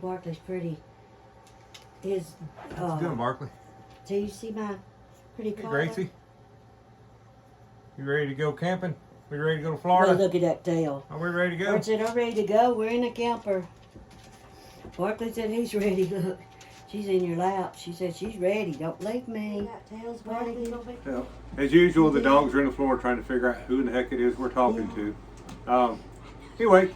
Barkley's pretty. His, How's it going, Barkley? do you see my pretty Hey, collar? Gracie. You ready to go camping? We ready to go to Well, Florida? look at that tail. Are we ready to go? Bart said, I'm ready to go. We're in the camper. Barkley said he's ready. Look, she's in your lap. She said she's ready. Don't leave me. That tail's Barkley. Yeah. As usual, the dogs are in the floor trying to figure out who in the heck it is we're talking to. Anyway,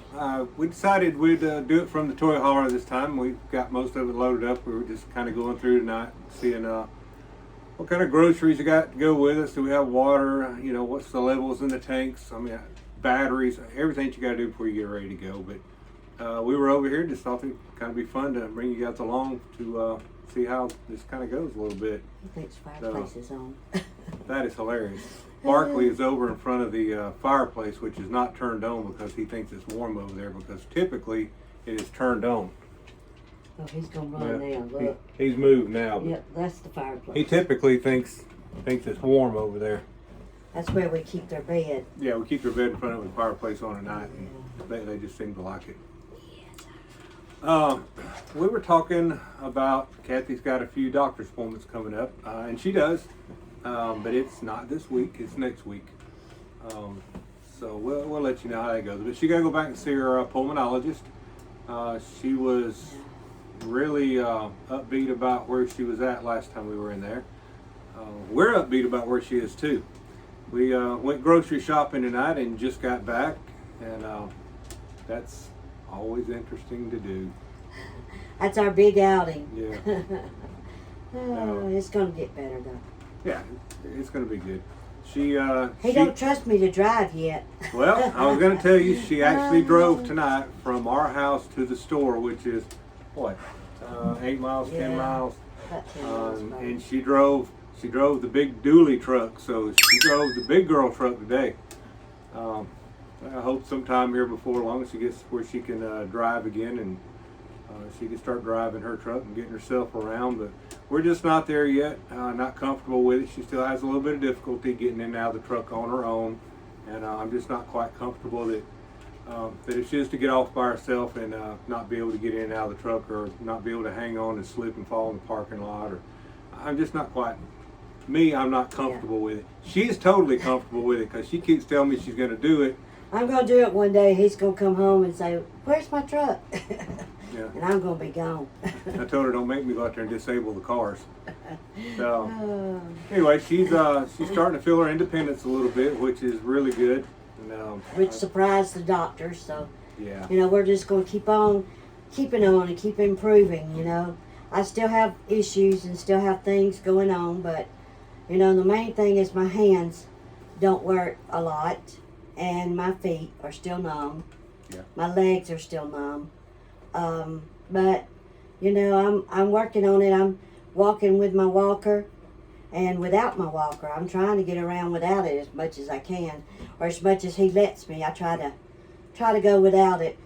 we decided we'd do it from the toy hauler this time. We've got most of it loaded up. We were just kind of going through tonight, seeing what kind of groceries you got to go with us. Do we have water? You know, what's the levels in the tanks? I mean, batteries, everything that you got to do before you get ready to go. But we were over here, just thought it'd kind of be fun to bring you guys along to see how this kind of goes a little bit. He thinks fireplace is on. That is hilarious. Barkley is over in front of the fireplace, which is not turned on because he thinks it's warm over there, because typically it is turned on. Oh, he's going to run now. Look. He's moved now. But Yep, that's the fireplace. he typically thinks it's warm over there. That's where we keep their bed. Yeah, we keep their bed in front of the fireplace on at night, and they just seem to like it. We were talking about Kathy's got a few doctor's appointments coming up, and she does, but it's not this week, it's next week. So we'll let you know how that goes. But she got to go back and see her pulmonologist. She was really upbeat about where she was at last time we were in there. We're upbeat about where she is too. We went grocery shopping tonight and just got back, and that's always interesting to do. That's our big outing. Yeah. It's going to get better though. Yeah, it's going to be good. He don't trust me to drive yet. Well, I was going to tell you, she actually drove tonight from our house to the store, which is, what, 8 miles, 10 miles? About 10 miles, And she drove the big dually truck, so she drove the big girl truck today. I hope sometime here before long she gets where she can drive again, and she can start driving her truck and getting herself around. But we're just not there yet, not comfortable with it. She still has a little bit of difficulty getting in and out of the truck on her own, and I'm just not quite comfortable that if she is to get off by herself and not be able to get in and out of the truck, or not be able to hang on and slip and fall in the parking lot, or I'm just not quite. I'm not comfortable with it. She's totally comfortable with it because she keeps telling me she's going to do it. I'm going to do it one day. He's going to come home and say, where's my truck? Yeah. And I'm going to be gone. I told her, don't make me go out there and disable the cars. So, anyway, she's starting to feel her independence a little bit, which is really good. And, which surprised the doctor. So, yeah. you know, we're just going to keep on keeping on and keep improving, you know. I still have issues and still have things going on, but, you know, the main thing is my hands don't work a lot, and my feet are still numb. Yeah. My legs are still numb. But, you know, I'm working on it. I'm walking with my walker and without my walker. I'm trying to get around without it as much as I can, or as much as he lets me. I try to go without it.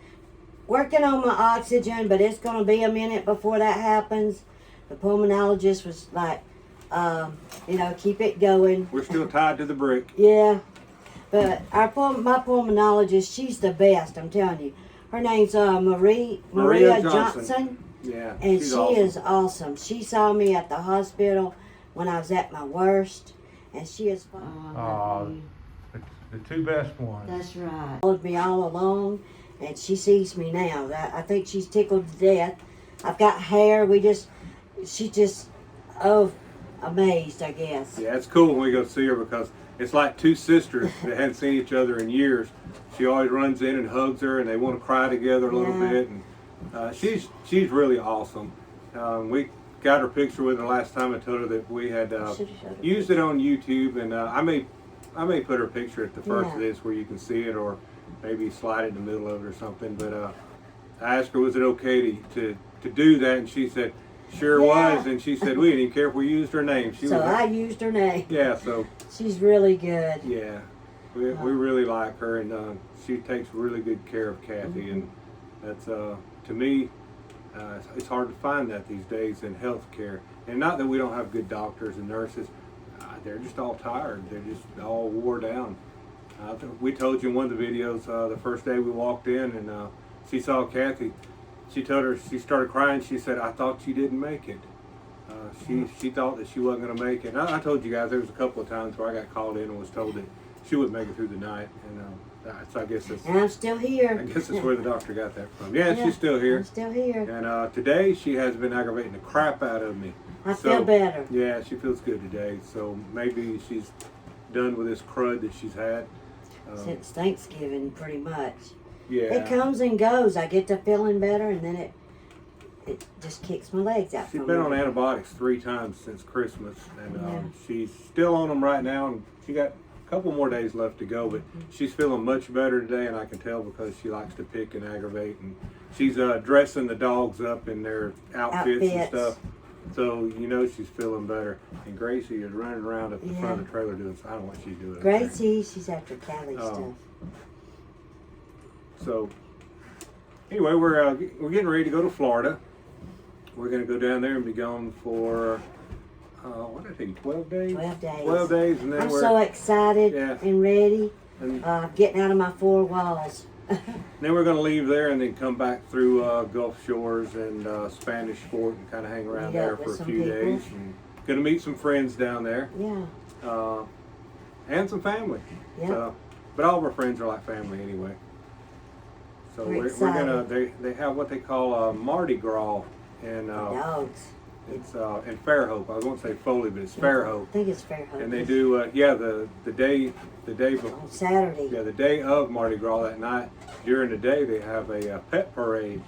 Working on my oxygen, but it's going to be a minute before that happens. The pulmonologist was like, you know, keep it going. We're still tied to the brick. Yeah, but my pulmonologist, she's the best, I'm telling you. Her name's Maria Johnson. Yeah, And she's she awesome. is awesome. She saw me at the hospital when I was at my worst, and she is fine. The two best ones. That's right. Followed me all along, and she sees me now. I think she's tickled to death. I've got hair. She's just, amazed, I guess. Yeah, it's cool when we go see her because it's like two sisters that hadn't seen each other in years. She always runs in and hugs her, and they want to cry together a little bit. And she's really awesome. We got her picture with her last time. I told her that we had used it on YouTube, and I may put her picture at the first of this where you can see it, or maybe slide it in the middle of it or something. But I asked her, was it okay to do that, and she said, sure was, and she said we didn't even care if we used her name. I used her name. Yeah, so she's really good. yeah, we really like her, and she takes really good care of Kathy, and that's to me, it's hard to find that these days in healthcare. And not that we don't have good doctors and nurses, they're just all tired. They're just all wore down. We told you in one of the videos the first day we walked in and she saw Kathy. she told her, she started crying. She said, "I thought you didn't make it." She thought that she wasn't going to make it. And I told you guys there was a couple of times where I got called in and was told that she wouldn't make it through the night. And so I guess that's, And I'm still here. I guess that's where the doctor got that from. Yeah, she's still here. I'm still here. And today she has been aggravating the crap out of me. I feel better. Yeah, she feels good today. So maybe she's done with this crud that she's had. Since Thanksgiving, pretty much. Yeah. It comes and goes. I get to feeling better, and then it just kicks my legs out. She's from been on under. antibiotics 3 times since Christmas, and Yeah. she's still on them right now. And she got a couple more days left to go, but she's feeling much better today, and I can tell because she likes to pick and aggravate. And she's dressing the dogs up in their outfits and stuff. So you know she's feeling better. And Gracie is running around at the front of the trailer doing. I don't know what she's doing. Gracie, she's after Callie stuff. So anyway, we're getting ready to go to Florida. We're going to go down there and be gone for what did I take? 12 days. 12 days. 12 days, and then I'm we're so excited and ready. and Getting out of my 4 walls. then we're going to leave there and then come back through Gulf Shores and Spanish Fort and kind of hang around Meet there up for with a some few people. days. And going to meet some friends down there Yeah. and some family. Yeah. So, but all of our friends are like family anyway. So We're we're gonna. They have what they call Mardi Gras and Dogs. it's in Fairhope. I was going to say Foley, but it's Fairhope. I think it's Fairhope. And they do the day before. On Saturday. Yeah, the day of Mardi Gras that night. During the day, they have a pet parade.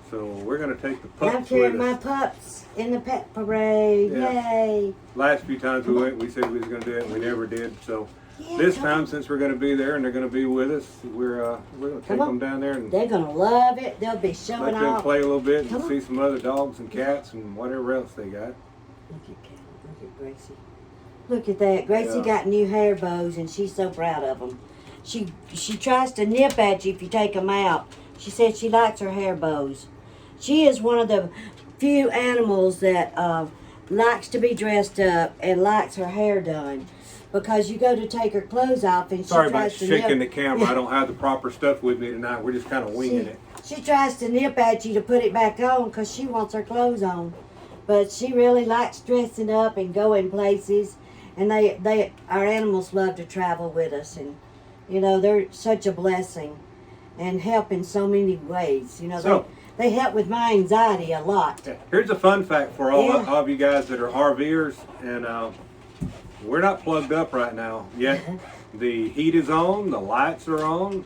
So we're going to take the I'm pups carrying with my us. pups in the pet parade. Yeah. Yay. Last few times we went, we said we was going to do it, and we never did. So Yeah, this come time, since we're going to be there and they're going to be with us, we're going to take Come on. them down there and They're going to love it. They'll be let showing them off. play a little bit Come and on. see some other dogs and cats and whatever else they got. Look at Callie. Look at Gracie. Look at that. Gracie Yeah. got new hair bows, and she's so proud of them. She tries to nip at you if you take them out. She said she likes her hair bows. She is one of the few animals that likes to be dressed up and likes her hair done. Because you go to take her clothes off and Sorry she about tries to shaking the nip. camera. I don't have the proper stuff with me tonight. We're just kind of winging it. She tries to nip at you to put it back on because she wants her clothes on. But she really likes dressing up and going places. And our animals love to travel with us. And, you know, they're such a blessing and help in so many ways. You know, So- they help with my anxiety a lot. Yeah. Here's a fun fact for all Yeah. of you guys that are RVers, and we're not plugged up right now yet. The heat is on, the lights are on,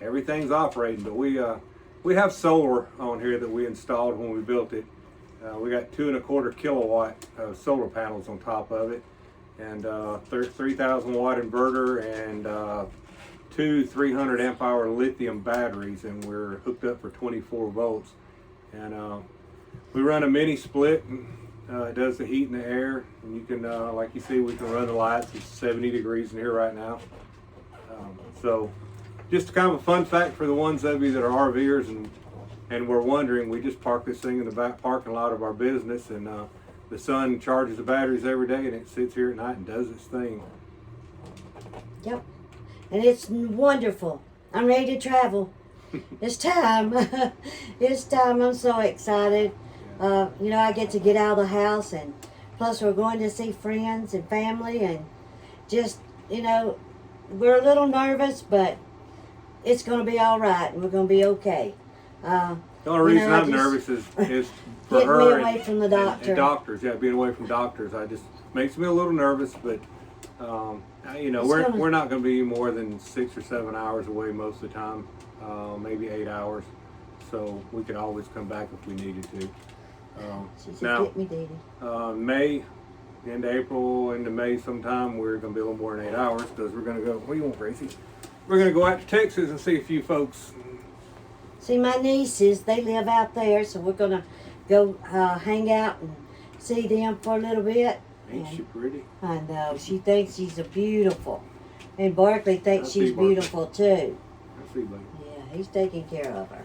everything's operating, but we have solar on here that we installed when we built it. We got 2.25 kilowatt solar panels on top of it, and 3,000 watt inverter, and 2 300 amp hour lithium batteries, and we're hooked up for 24 volts. And we run a mini split. It does the heat and the air, and you can, like you see, we can run the lights. It's 70 degrees in here right now. So just kind of a fun fact for the ones of you that are RVers and we're wondering, we just park this thing in the back parking lot of our business, and the sun charges the batteries every day, and it sits here at night and does its thing. Yep. And it's wonderful. I'm ready to travel. It's time. It's time. I'm so excited. You know, I get to get out of the house, and plus we're going to see friends and family, and just, you know, we're a little nervous, but it's going to be all right, and we're going to be okay. The only reason I'm nervous is for getting her me away from the doctor. and doctors. Yeah, being away from doctors. I just makes me a little nervous, but you know, we're not going to be more than 6 or 7 hours away most of the time, maybe 8 hours. So we could always come back if we needed to. She said, Now, get me, Dee Dee. May, into April, into May sometime, we're going to be a little more than 8 hours because we're going to go. What do you want, Gracie? We're going to go out to Texas and see a few folks. See, my nieces, they live out there, so we're going to go hang out and see them for a little bit. Ain't she pretty? I know. She thinks she's a beautiful. And Barkley thinks I see she's Barkley. beautiful too. I see, buddy. Yeah, he's taking care of her.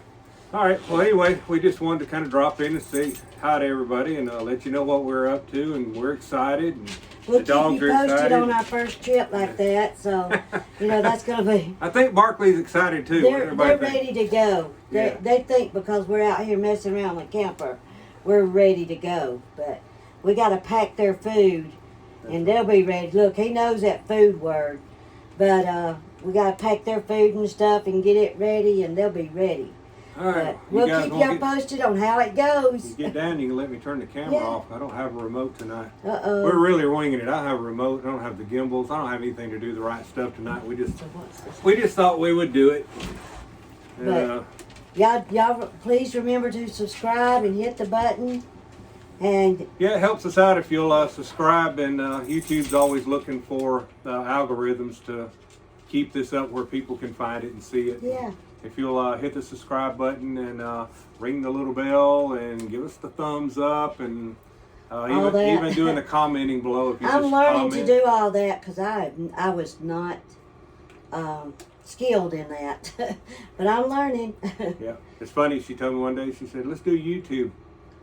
All right. Well, anyway, we just wanted to kind of drop in and say hi to everybody and let you know what we're up to, and we're excited. And We'll The keep dogs you are posted excited. on our first trip like that. So, that's gonna be. I think Barkley's excited too. What They're everybody think? ready to go. Yeah. They think because we're out here messing around with camper, we're ready to go. But we got to pack their food, and they'll be ready. Look, he knows that food word, but we got to pack their food and stuff and get it ready, and they'll be ready. All right, But we'll guys keep wanna y'all posted on how it goes. You get down, you can let me turn the camera Yeah. off. I don't have a remote tonight. Uh-oh. We're really winging it. I don't have a remote. I don't have the gimbals. I don't have anything to do the right stuff tonight. We just thought we would do it. But- Y'all please remember to subscribe and hit the button. And yeah, it helps us out if you'll subscribe. And YouTube's always looking for algorithms to keep this up where people can find it and see it. yeah, If you'll hit the subscribe button and ring the little bell and give us the thumbs up and that. even doing the commenting below. If you I'm just learning comment. to do all that because I was not skilled in that, but I'm learning. Yeah, it's funny. She told me one day. She said, "Let's do YouTube,"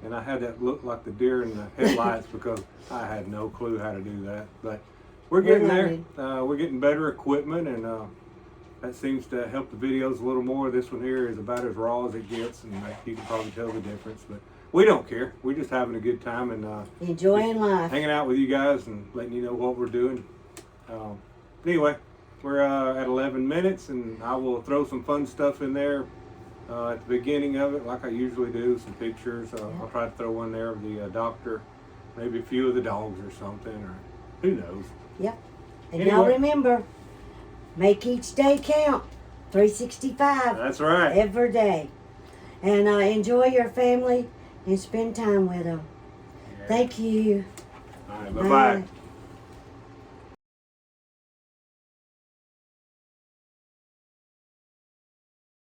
and I had that look like the deer in the headlights because I had no clue how to do that. But we're getting there. We're getting better equipment, and that seems to help the videos a little more. This one here is about as raw as it gets, and you can probably tell the difference. But we don't care. We're just having a good time and Enjoying life. hanging out with you guys and letting you know what we're doing. Anyway, we're at 11 minutes, and I will throw some fun stuff in there at the beginning of it, like I usually do, some pictures. I'll try to throw one there of the doctor, maybe a few of the dogs or something, or who knows. Yep. And Anyway. y'all remember, make each day count. 365 That's right. every day. And enjoy your family and spend time with them. Yeah. Thank you. All right, bye-bye. Bye.